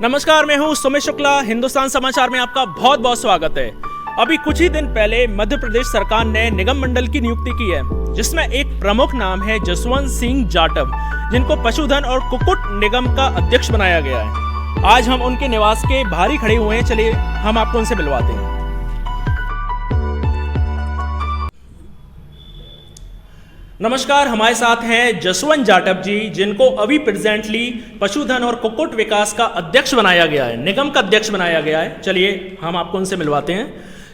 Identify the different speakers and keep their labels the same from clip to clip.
Speaker 1: नमस्कार, मैं हूं सुमित शुक्ला। हिंदुस्तान समाचार में आपका बहुत बहुत स्वागत है। अभी कुछ ही दिन पहले मध्य प्रदेश सरकार ने निगम मंडल की नियुक्ति की है, जिसमें एक प्रमुख नाम है जसवंत सिंह जाटव, जिनको पशुधन और कुक्कुट निगम का अध्यक्ष बनाया गया है। आज हम उनके निवास के बाहर ही खड़े हुए हैं, चलिए हम आपको उनसे मिलवाते हैं। नमस्कार, हमारे साथ हैं जसवंत जाटव जी, जिनको अभी प्रेजेंटली पशुधन और कुक्कुट विकास का अध्यक्ष बनाया गया है, निगम का अध्यक्ष बनाया गया है। चलिए हम आपको उनसे मिलवाते हैं।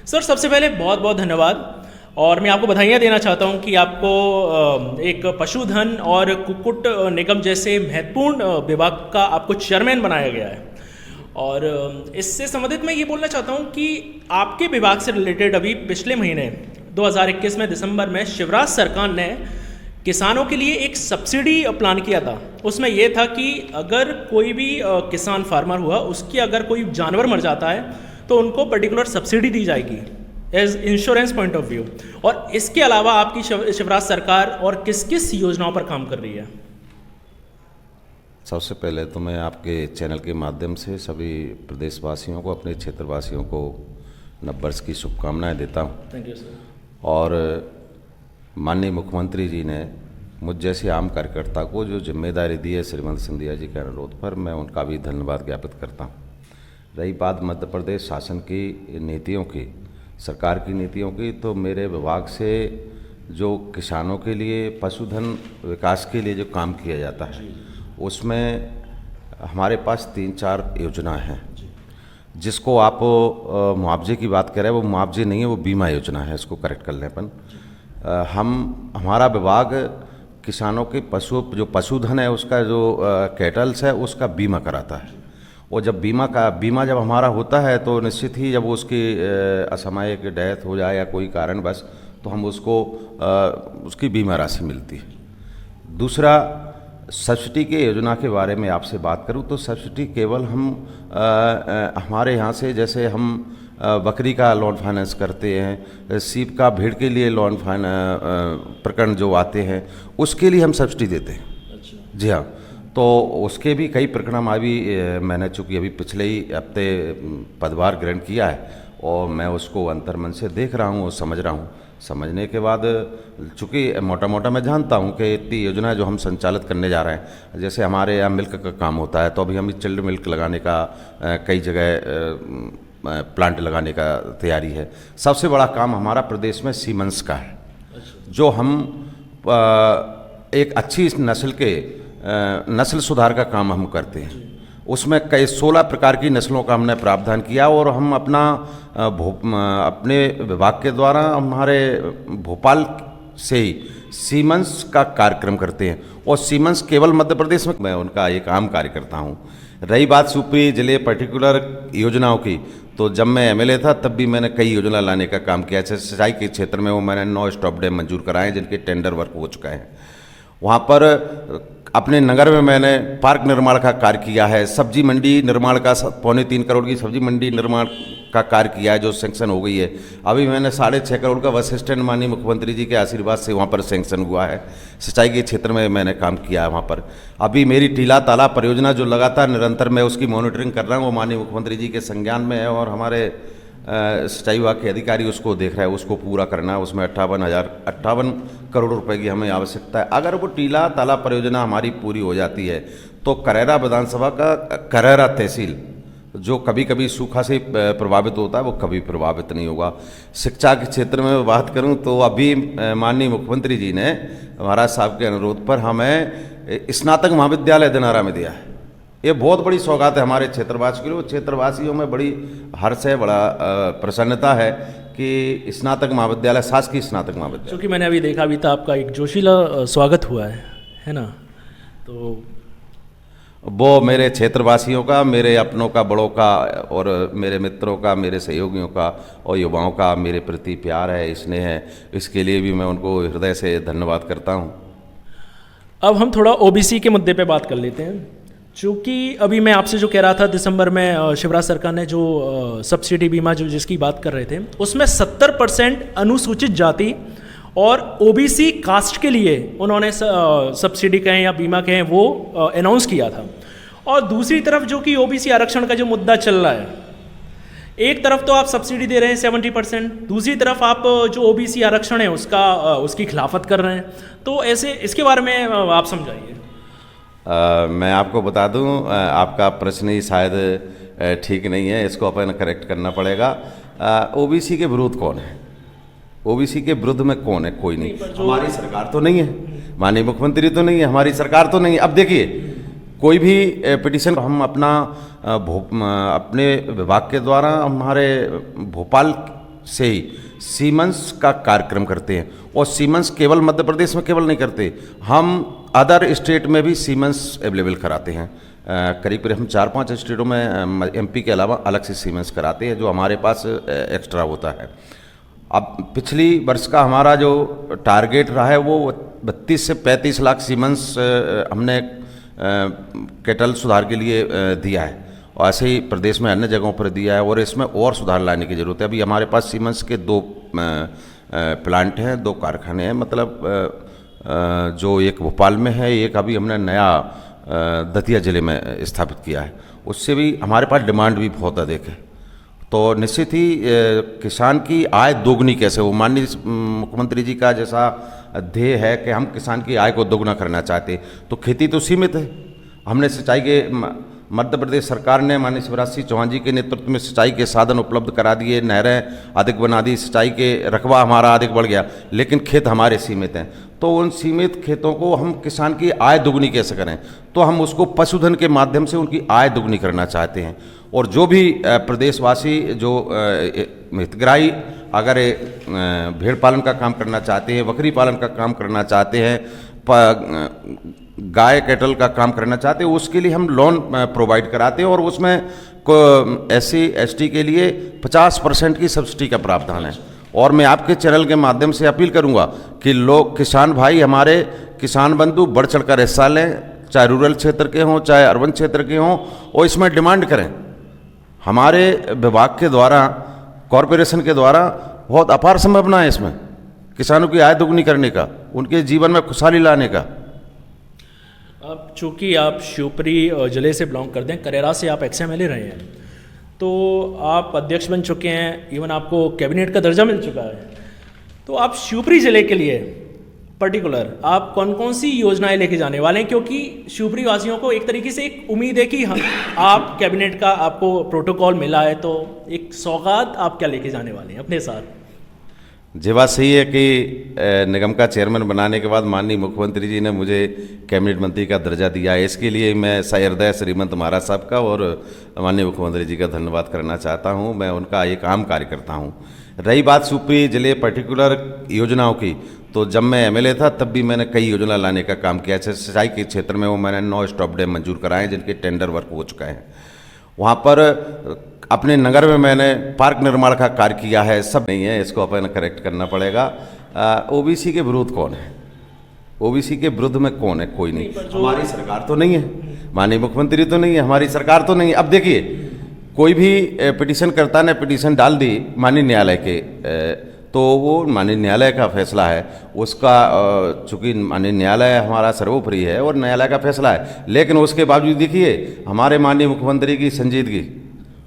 Speaker 1: सर, सबसे पहले बहुत बहुत धन्यवाद, और मैं आपको बधाइयाँ देना चाहता हूं कि आपको एक पशुधन और कुक्कुट निगम जैसे महत्वपूर्ण विभाग का आपको चेयरमैन बनाया गया है। और इससे संबंधित मैं ये बोलना चाहता हूं कि आपके विभाग से रिलेटेड अभी पिछले महीने 2021 में दिसंबर में शिवराज सरकार ने किसानों के लिए एक सब्सिडी प्लान किया था। उसमें यह था कि अगर कोई भी किसान फार्मर हुआ, उसकी अगर कोई जानवर मर जाता है तो उनको पर्टिकुलर सब्सिडी दी जाएगी as insurance point of view. और इसके अलावा आपकी शिवराज सरकार और किस किस योजनाओं पर काम कर रही है?
Speaker 2: सबसे पहले तो मैं आपके चैनल के माध्यम से सभी प्रदेशवासियों को, अपने क्षेत्रवासियों को नववर्ष की शुभकामनाएं देता हूं।
Speaker 1: Thank you sir.
Speaker 2: और माननीय मुख्यमंत्री जी ने मुझ जैसे आम कार्यकर्ता को जो जिम्मेदारी दी है श्रीमती सिंधिया जी के अनुरोध पर, मैं उनका भी धन्यवाद ज्ञापित करता हूँ। रही बात मध्य प्रदेश शासन की नीतियों की, सरकार की नीतियों की, तो मेरे विभाग से जो किसानों के लिए पशुधन विकास के लिए जो काम किया जाता है, उसमें हमारे पास 3-4 योजनाएँ हैं। जिसको आप मुआवजे की बात कर रहे हैं, वो मुआवजे नहीं है, वो बीमा योजना है। इसको करेक्ट कर लें अपन। हमारा विभाग किसानों के जो पशुधन है, उसका जो कैटल्स है, उसका बीमा कराता है। और जब बीमा जब हमारा होता है तो निश्चित ही जब उसकी असामयिक डेथ हो जाए या कोई कारणवश, तो हम उसको उसकी बीमा राशि मिलती है। दूसरा, सब्सिडी के योजना के बारे में आपसे बात करूं तो सब्सिडी केवल हम हमारे यहाँ से, जैसे हम बकरी का लोन फाइनेंस करते हैं, सीप का, भेड़ के लिए लोन प्रकरण जो आते हैं, उसके लिए हम सब्सिडी देते हैं।
Speaker 1: अच्छा।
Speaker 2: जी हाँ, तो उसके भी कई प्रकरण अभी मैंने चूँकि अभी पिछले ही हफ्ते पदभार ग्रहण किया है, और मैं उसको अंतर्मन से देख रहा हूँ और समझ रहा हूँ। समझने के बाद चूँकि मोटा मोटा मैं जानता हूँ कि इतनी योजना जो हम संचालित करने जा रहे हैं, जैसे हमारे यहाँ मिल्क का काम होता है, तो अभी हम चिल्ड मिल्क लगाने का कई जगह प्लांट लगाने का तैयारी है। सबसे बड़ा काम हमारा प्रदेश में सीमेंस का है। जो हम एक अच्छी नस्ल के नस्ल सुधार का काम हम करते हैं। उसमें कई 16 प्रकार की नस्लों का हमने प्रावधान किया, और हम अपने विभाग के द्वारा हमारे भोपाल से ही सीमेंस का कार्यक्रम करते हैं। और सीमेंस केवल मध्य प्रदेश में मैं उनका एक आम कार्य करता हूँ। रही बात शिवपुरी जिले पर्टिकुलर योजनाओं की, तो जब मैं एमएलए था तब भी मैंने कई योजना लाने का काम किया। जैसे सिंचाई के क्षेत्र में वो मैंने 9 स्टॉप डैम मंजूर कराए, जिनके टेंडर वर्क हो चुका है। वहाँ पर अपने नगर में मैंने पार्क निर्माण का कार्य किया है। सब्जी मंडी निर्माण का 3.25 करोड़ की सब्जी मंडी निर्माण का कार्य किया है, जो सेंक्शन हो गई है। अभी मैंने 6.5 करोड़ का बस स्टैंड माननीय मुख्यमंत्री जी के आशीर्वाद से वहाँ पर सेंक्शन हुआ है। सिंचाई के क्षेत्र में मैंने काम किया है वहाँ पर। अभी मेरी टीला तालाब परियोजना जो लगातार निरंतर मैं उसकी मॉनिटरिंग कर रहा हूँ, वो माननीय मुख्यमंत्री जी के संज्ञान में है, और हमारे सिंचाई विभाग के अधिकारी उसको देख रहे हैं, उसको पूरा करना है। उसमें 58 करोड़ रुपए की हमें आवश्यकता है। अगर वो टीला तालाब परियोजना हमारी पूरी हो जाती है तो करैरा विधानसभा का करैरा तहसील, जो कभी कभी सूखा से प्रभावित होता है, वो कभी प्रभावित नहीं होगा। शिक्षा के क्षेत्र में बात करूं तो अभी माननीय मुख्यमंत्री जी ने महाराज साहब के अनुरोध पर हमें स्नातक महाविद्यालय दिनारा में दिया है। ये बहुत बड़ी सौगात है हमारे क्षेत्रवासियों के लिए। क्षेत्रवासियों में बड़ी हर्ष है, बड़ा प्रसन्नता है कि स्नातक महाविद्यालय, शासकीय स्नातक महाविद्यालय।
Speaker 1: क्योंकि मैंने अभी देखा भी था, आपका एक जोशीला स्वागत हुआ है ना? तो
Speaker 2: वो मेरे क्षेत्रवासियों का, मेरे अपनों का, बड़ों का, और मेरे मित्रों का, मेरे सहयोगियों का और युवाओं का मेरे प्रति प्यार है, स्नेह है। इसके लिए भी मैं उनको हृदय से धन्यवाद करता हूँ।
Speaker 1: अब हम थोड़ा ओबीसी के मुद्दे पे बात कर लेते हैं। चूँकि अभी मैं आपसे जो कह रहा था, दिसंबर में शिवराज सरकार ने जो सब्सिडी बीमा जो जिसकी बात कर रहे थे, उसमें 70% अनुसूचित जाति और ओबीसी कास्ट के लिए उन्होंने सब्सिडी कहें या बीमा कहें वो अनाउंस किया था। और दूसरी तरफ जो कि ओबीसी आरक्षण का जो मुद्दा चल रहा है, एक तरफ तो आप सब्सिडी दे रहे हैं 70%, दूसरी तरफ आप जो ओबीसी आरक्षण है उसकी खिलाफत कर रहे हैं। तो ऐसे इसके बारे में आप समझाइए।
Speaker 2: मैं आपको बता दूं, आपका प्रश्न ही शायद ठीक नहीं है, इसको अपन करेक्ट करना पड़ेगा। ओबीसी के विरुद्ध कौन है? ओबीसी के विरुद्ध में कौन है? कोई नहीं। हमारी सरकार तो नहीं है, माननीय मुख्यमंत्री तो नहीं है, हमारी सरकार तो नहीं है। अब देखिए, कोई भी पिटीशन हम अपने विभाग के द्वारा हमारे भोपाल से ही सीमेंस का कार्यक्रम करते हैं, और सीमेंस केवल मध्य प्रदेश में केवल नहीं करते, हम अदर स्टेट में भी सीमेंस अवेलेबल कराते हैं। करीब करीब हम 4-5 स्टेटों में एमपी के अलावा अलग से सीमेंस कराते हैं, जो हमारे पास एक्स्ट्रा होता है। अब पिछली वर्ष का हमारा जो टारगेट रहा है वो 32 से 35 लाख सीमेंस हमने केटल सुधार के लिए दिया है, और ऐसे ही प्रदेश में अन्य जगहों पर दिया है, और इसमें और सुधार लाने की ज़रूरत है। अभी हमारे पास सीमेंस के 2 प्लांट हैं, 2 कारखाने हैं, मतलब जो एक भोपाल में है, एक अभी हमने नया दतिया ज़िले में स्थापित किया है। उससे भी हमारे पास डिमांड भी बहुत अधिक है। तो निश्चित ही किसान की आय दोगुनी कैसे हो, माननीय मुख्यमंत्री जी का जैसा ध्येय है कि हम किसान की आय को दोगुना करना चाहते, तो खेती तो सीमित है। हमने सिंचाई के मध्य प्रदेश सरकार ने माननीय शिवराज सिंह चौहान जी के नेतृत्व में सिंचाई के साधन उपलब्ध करा दिए, नहरें अधिक बना दी, सिंचाई के रकबा हमारा अधिक बढ़ गया, लेकिन खेत हमारे सीमित हैं। तो उन सीमित खेतों को हम किसान की आय दुगनी कैसे करें? तो हम उसको पशुधन के माध्यम से उनकी आय दुगनी करना चाहते हैं। और जो भी प्रदेशवासी जो हितग्राही अगर भेड़ पालन का काम करना चाहते हैं, बकरी पालन का काम करना चाहते हैं, गाय कैटल का काम करना चाहते हैं, उसके लिए हम लोन प्रोवाइड कराते हैं, और उसमें SC ST के लिए 50% की सब्सिडी का प्रावधान है। और मैं आपके चैनल के माध्यम से अपील करूंगा कि लोग, किसान भाई, हमारे किसान बंधु बढ़ चढ़कर हिस्सा लें, चाहे रूरल क्षेत्र के हों चाहे अर्बन क्षेत्र के हों, और इसमें डिमांड करें। हमारे विभाग के द्वारा, कॉरपोरेशन के द्वारा बहुत अपार संभावना है इसमें किसानों की आय दोगुनी करने का, उनके जीवन में खुशहाली लाने का।
Speaker 1: अब चूँकि आप शिवपुरी जिले से बिलोंग करते हैं, करेरा से आप XMLA रहे हैं, तो आप अध्यक्ष बन चुके हैं, इवन आपको कैबिनेट का दर्जा मिल चुका है। तो आप शिवपुरी जिले के लिए पर्टिकुलर आप कौन कौन सी योजनाएं लेके जाने वाले हैं? क्योंकि शिवपुरी वासियों को एक तरीके से एक उम्मीद है कि आप कैबिनेट का आपको प्रोटोकॉल मिला है, तो एक सौगात आप क्या लेके जाने वाले हैं अपने साथ?
Speaker 2: जी, बात सही है कि निगम का चेयरमैन बनाने के बाद माननीय मुख्यमंत्री जी ने मुझे कैबिनेट मंत्री का दर्जा दिया है। इसके लिए मैं सहृदय श्रीमंत महाराज साहब का और माननीय मुख्यमंत्री जी का धन्यवाद करना चाहता हूं। मैं उनका एक आम कार्यकर्ता हूं। रही बात शिवपुरी जिले पर्टिकुलर योजनाओं की, तो जब मैं MLA था तब भी मैंने कई योजना लाने का काम किया। जैसे सिंचाई के क्षेत्र में वो मैंने 9 स्टॉप डैम मंजूर कराए, जिनके टेंडर वर्क हो चुका है। वहाँ पर अपने नगर में मैंने पार्क निर्माण का कार्य किया है। सब नहीं है, इसको अपन करेक्ट करना पड़ेगा। ओबीसी के विरुद्ध कौन है? ओबीसी के विरुद्ध में कौन है? कोई नहीं। हमारी सरकार तो नहीं है, माननीय मुख्यमंत्री तो नहीं है, हमारी सरकार तो नहीं है। अब देखिए, कोई भी पिटीशन करता ने पिटीशन डाल दी माननीय न्यायालय के, तो वो माननीय न्यायालय का फैसला है उसका, चूँकि माननीय न्यायालय हमारा सर्वोपरि है और न्यायालय का फैसला है। लेकिन उसके बावजूद देखिए, हमारे माननीय मुख्यमंत्री की संजीदगी,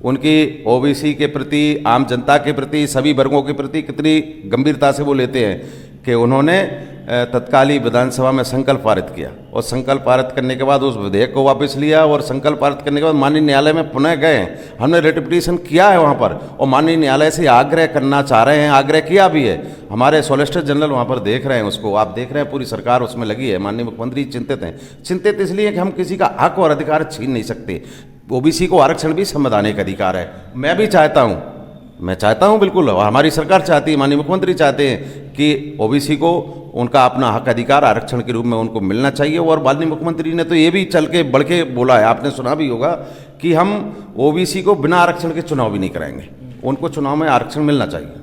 Speaker 2: उनकी ओबीसी के प्रति, आम जनता के प्रति, सभी वर्गों के प्रति कितनी गंभीरता से वो लेते हैं कि उन्होंने तत्कालीन विधानसभा में संकल्प पारित किया, और संकल्प पारित करने के बाद उस विधेयक को वापस लिया, और संकल्प पारित करने के बाद माननीय न्यायालय में पुनः गए। हमने रिट पिटीशन किया है वहाँ पर, और माननीय न्यायालय से आग्रह करना चाह रहे हैं, आग्रह किया भी है। हमारे सॉलिसिटर जनरल वहाँ पर देख रहे हैं उसको, आप देख रहे हैं, पूरी सरकार उसमें लगी है। माननीय मुख्यमंत्री चिंतित हैं। चिंतित इसलिए कि हम किसी का हक और अधिकार छीन नहीं सकते। ओबीसी को आरक्षण भी संवैधानिक अधिकार है। मैं भी चाहता हूँ, मैं चाहता हूँ बिल्कुल, और हमारी सरकार चाहती है, माननीय मुख्यमंत्री चाहते हैं कि ओबीसी को उनका अपना हक अधिकार आरक्षण के रूप में उनको मिलना चाहिए। और माननीय मुख्यमंत्री ने तो ये भी चल के बढ़ के बोला है, आपने सुना भी होगा, कि हम ओबीसी को बिना आरक्षण के चुनाव भी नहीं कराएंगे, उनको चुनाव में आरक्षण मिलना चाहिए।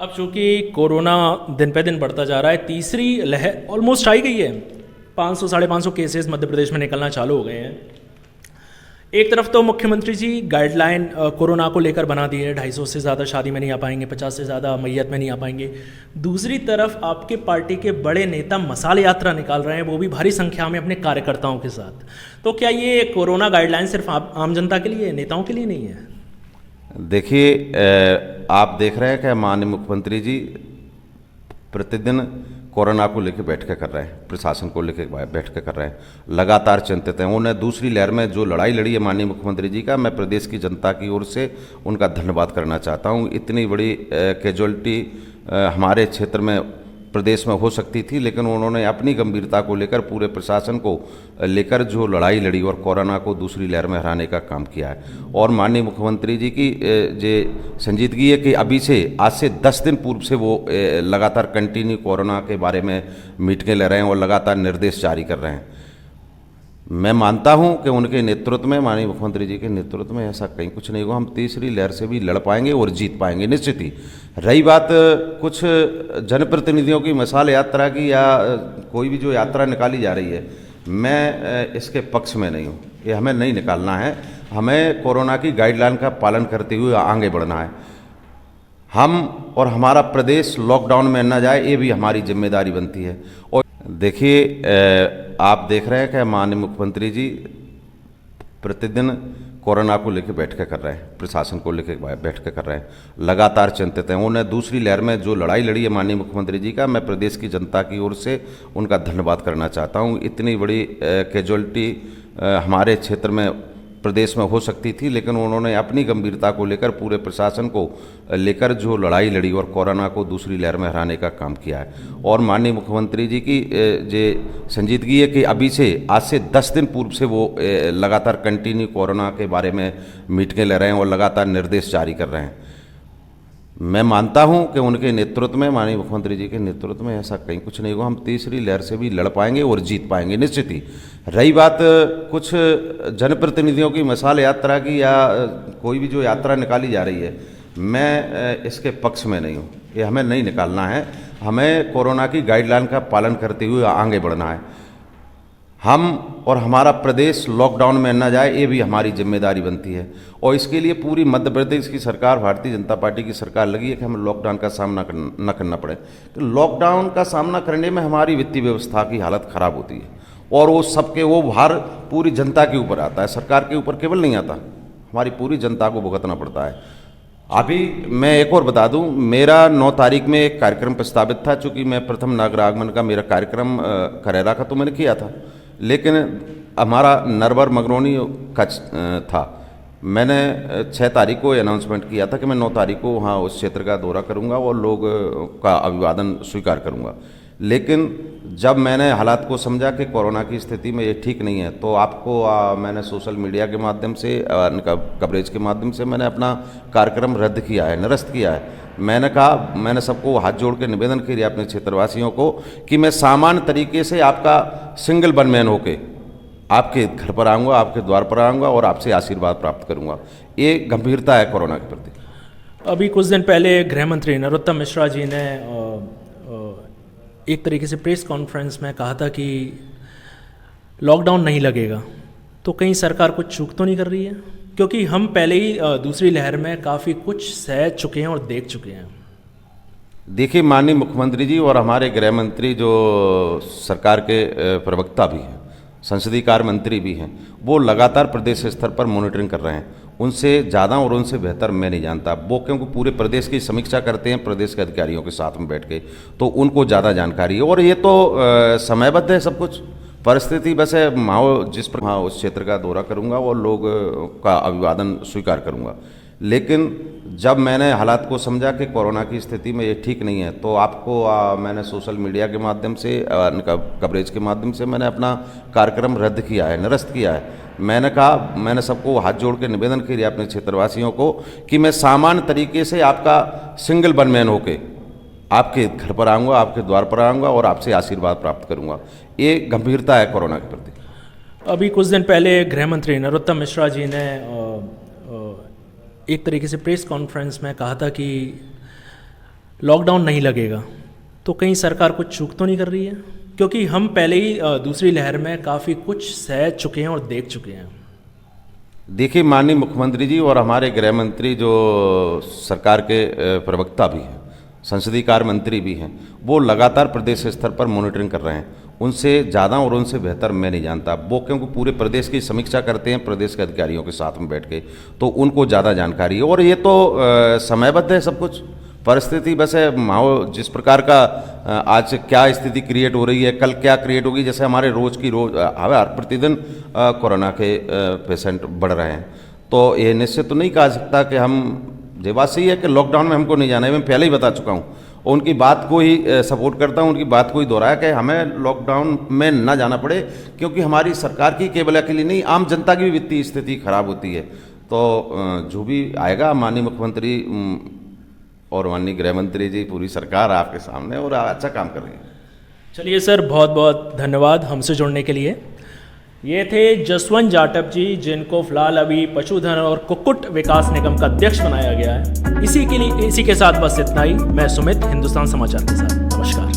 Speaker 1: अब चूँकि कोरोना दिन पे दिन बढ़ता जा रहा है, तीसरी लहर ऑलमोस्ट आई गई है, 500 साढ़े 500 केसेस मध्य प्रदेश में निकलना चालू हो गए हैं। एक तरफ तो मुख्यमंत्री जी गाइडलाइन कोरोना को लेकर बना दी है, 250 से ज़्यादा शादी में नहीं आ पाएंगे, 50 से ज़्यादा मैयत में नहीं आ पाएंगे। दूसरी तरफ आपके पार्टी के बड़े नेता मसाल यात्रा निकाल रहे हैं, वो भी भारी संख्या में अपने कार्यकर्ताओं के साथ। तो क्या ये कोरोना गाइडलाइन सिर्फ आम जनता के लिए, नेताओं के लिए नहीं है?
Speaker 2: देखिए, आप देख रहे हैं कि माननीय मुख्यमंत्री जी प्रतिदिन कोरोना को लेकर बैठकें कर रहे हैं, प्रशासन को लेकर बैठकें कर रहे हैं, लगातार चिंतित हैं। उन्हें दूसरी लहर में जो लड़ाई लड़ी है माननीय मुख्यमंत्री जी का, मैं प्रदेश की जनता की ओर से उनका धन्यवाद करना चाहता हूं। इतनी बड़ी कैजुअलिटी हमारे क्षेत्र में प्रदेश में हो सकती थी, लेकिन उन्होंने अपनी गंभीरता को लेकर पूरे प्रशासन को लेकर जो लड़ाई लड़ी और कोरोना को दूसरी लहर में हराने का काम किया है। और माननीय मुख्यमंत्री जी की जे संजीदगी है कि अभी से आज से 10 दिन पूर्व से वो लगातार कंटिन्यू कोरोना के बारे में मीटिंगें ले रहे हैं और लगातार निर्देश जारी कर रहे हैं। मैं मानता हूं कि उनके नेतृत्व में, माननीय मुख्यमंत्री जी के नेतृत्व में ऐसा कहीं कुछ नहीं होगा। हम तीसरी लहर से भी लड़ पाएंगे और जीत पाएंगे निश्चित ही। रही बात कुछ जनप्रतिनिधियों की मसाल यात्रा की या कोई भी जो यात्रा निकाली जा रही है, मैं इसके पक्ष में नहीं हूं। ये हमें नहीं निकालना है, हमें कोरोना की गाइडलाइन का पालन करते हुए आगे बढ़ना है। हम और हमारा प्रदेश लॉकडाउन में न जाए, ये भी हमारी जिम्मेदारी बनती है। और देखिए, आप देख रहे हैं कि माननीय मुख्यमंत्री जी प्रतिदिन कोरोना को लेकर बैठकें कर रहे हैं, प्रशासन को लेकर बैठकें कर रहे हैं, लगातार चिंतित हैं। उन्हें दूसरी लहर में जो लड़ाई लड़ी है माननीय मुख्यमंत्री जी का, मैं प्रदेश की जनता की ओर से उनका धन्यवाद करना चाहता हूं। इतनी बड़ी कैजुअलिटी हमारे क्षेत्र में प्रदेश में हो सकती थी, लेकिन उन्होंने अपनी गंभीरता को लेकर पूरे प्रशासन को लेकर जो लड़ाई लड़ी और कोरोना को दूसरी लहर में हराने का काम किया है। और माननीय मुख्यमंत्री जी की जे संजीदगी है कि अभी से आज से 10 दिन पूर्व से वो लगातार कंटिन्यू कोरोना के बारे में मीटिंगें ले रहे हैं और लगातार निर्देश जारी कर रहे हैं। मैं मानता हूं कि उनके नेतृत्व में, माननीय मुख्यमंत्री जी के नेतृत्व में ऐसा कहीं कुछ नहीं होगा। हम तीसरी लहर से भी लड़ पाएंगे और जीत पाएंगे निश्चित ही। रही बात कुछ जनप्रतिनिधियों की मसाल यात्रा की या कोई भी जो यात्रा निकाली जा रही है, मैं इसके पक्ष में नहीं हूं। ये हमें नहीं निकालना है, हमें कोरोना की गाइडलाइन का पालन करते हुए आगे बढ़ना है। हम और हमारा प्रदेश लॉकडाउन में न जाए, ये भी हमारी जिम्मेदारी बनती है। और इसके लिए पूरी मध्य प्रदेश की सरकार, भारतीय जनता पार्टी की सरकार लगी है कि हमें लॉकडाउन का सामना न करना पड़े। तो लॉकडाउन का सामना करने में हमारी वित्तीय व्यवस्था की हालत ख़राब होती है और वो भार पूरी जनता के ऊपर आता है, सरकार के ऊपर केवल नहीं आता, हमारी पूरी जनता को भुगतना पड़ता है। अभी मैं एक और बता दूं, मेरा 9 तारीख में एक कार्यक्रम प्रस्तावित था। चूँकि मैं प्रथम नागर आगमन का मेरा कार्यक्रम करेरा का तो मैंने किया था, लेकिन हमारा नरवर मगरौनी का था। मैंने 6 तारीख को अनाउंसमेंट किया था कि मैं 9 तारीख को वहाँ उस क्षेत्र का दौरा करूँगा और लोग का अभिवादन स्वीकार करूँगा। लेकिन जब मैंने हालात को समझा कि कोरोना की स्थिति में ये ठीक नहीं है, तो आपको मैंने सोशल मीडिया के माध्यम से, कवरेज के माध्यम से मैंने अपना कार्यक्रम रद्द किया है, निरस्त किया है। मैंने कहा, मैंने सबको हाथ जोड़ के निवेदन किया अपने क्षेत्रवासियों को कि मैं सामान्य तरीके से आपका सिंगल वन मैन होके आपके घर पर आऊँगा, आपके द्वार पर आऊँगा और आपसे आशीर्वाद प्राप्त करूँगा। ये गंभीरता है कोरोना के प्रति।
Speaker 1: अभी कुछ दिन पहले गृह मंत्री नरोत्तम मिश्रा जी ने एक तरीके से प्रेस कॉन्फ्रेंस में कहा था कि लॉकडाउन नहीं लगेगा। तो कहीं सरकार कुछ चूक तो नहीं कर रही है? क्योंकि हम पहले ही दूसरी लहर में काफ़ी कुछ सह चुके हैं और देख चुके हैं।
Speaker 2: देखिए, माननीय मुख्यमंत्री जी और हमारे गृह मंत्री जो सरकार के प्रवक्ता भी हैं, संसदीय कार्य मंत्री भी हैं, वो लगातार प्रदेश स्तर पर मॉनिटरिंग कर रहे हैं। उनसे ज़्यादा और उनसे बेहतर मैं नहीं जानता वो, क्योंकि पूरे प्रदेश की समीक्षा करते हैं प्रदेश के अधिकारियों के साथ में बैठ के, तो उनको ज़्यादा जानकारी है। और ये तो समयबद्ध है सब कुछ, परिस्थिति बस है। माहौल जिस पर उस क्षेत्र का दौरा करूँगा और लोग का अभिवादन स्वीकार करूँगा। लेकिन जब मैंने हालात को समझा कि कोरोना की स्थिति में ये ठीक नहीं है, तो आपको मैंने सोशल मीडिया के माध्यम से, कवरेज के माध्यम से मैंने अपना कार्यक्रम रद्द किया है, निरस्त किया है। मैंने कहा, मैंने सबको हाथ जोड़ के निवेदन किया अपने क्षेत्रवासियों को कि मैं सामान्य तरीके से आपका सिंगल वन मैन होके आपके घर पर आऊँगा, आपके द्वार पर आऊँगा और आपसे आशीर्वाद प्राप्त करूँगा। ये गंभीरता है कोरोना के प्रति।
Speaker 1: अभी कुछ दिन पहले गृह मंत्री नरोत्तम मिश्रा जी ने एक तरीके से प्रेस कॉन्फ्रेंस में कहा था कि लॉकडाउन नहीं लगेगा। तो कहीं सरकार कुछ चूक तो नहीं कर रही है? क्योंकि हम पहले ही दूसरी लहर में काफ़ी कुछ सह चुके हैं और देख चुके हैं।
Speaker 2: देखिए, माननीय मुख्यमंत्री जी और हमारे गृह मंत्री जो सरकार के प्रवक्ता भी हैं, संसदीय कार्य मंत्री भी हैं, वो लगातार प्रदेश स्तर पर मॉनिटरिंग कर रहे हैं। उनसे ज़्यादा और उनसे बेहतर मैं नहीं जानता वो, क्योंकि पूरे प्रदेश की समीक्षा करते हैं प्रदेश के अधिकारियों के साथ में बैठ के, तो उनको ज़्यादा जानकारी है। और ये तो समयबद्ध है सब कुछ, परिस्थिति बस है, माहौल जिस प्रकार का आज क्या स्थिति क्रिएट हो रही है, कल क्या क्रिएट होगी। जैसे हमारे रोज़ हर प्रतिदिन कोरोना के पेशेंट बढ़ रहे हैं, तो ये निश्चित तो नहीं कहा सकता कि हम, ये बात सही है कि लॉकडाउन में हमको नहीं जाना है, मैं पहले ही बता चुका हूँ। उनकी बात को ही सपोर्ट करता हूँ, उनकी बात को ही दोहराया कि हमें लॉकडाउन में ना जाना पड़े, क्योंकि हमारी सरकार की केवल अकेली नहीं, आम जनता की भी वित्तीय स्थिति खराब होती है। तो जो भी आएगा, माननीय मुख्यमंत्री और माननीय गृह मंत्री जी, पूरी सरकार आपके सामने और अच्छा काम कर रही है।
Speaker 1: चलिए सर, बहुत बहुत धन्यवाद हमसे जुड़ने के लिए। ये थे जसवंत जाटव जी, जिनको फिलहाल अभी पशुधन और कुक्कुट विकास निगम का अध्यक्ष बनाया गया है। इसी के साथ बस इतना ही। मैं सुमित, हिंदुस्तान समाचार के साथ। नमस्कार।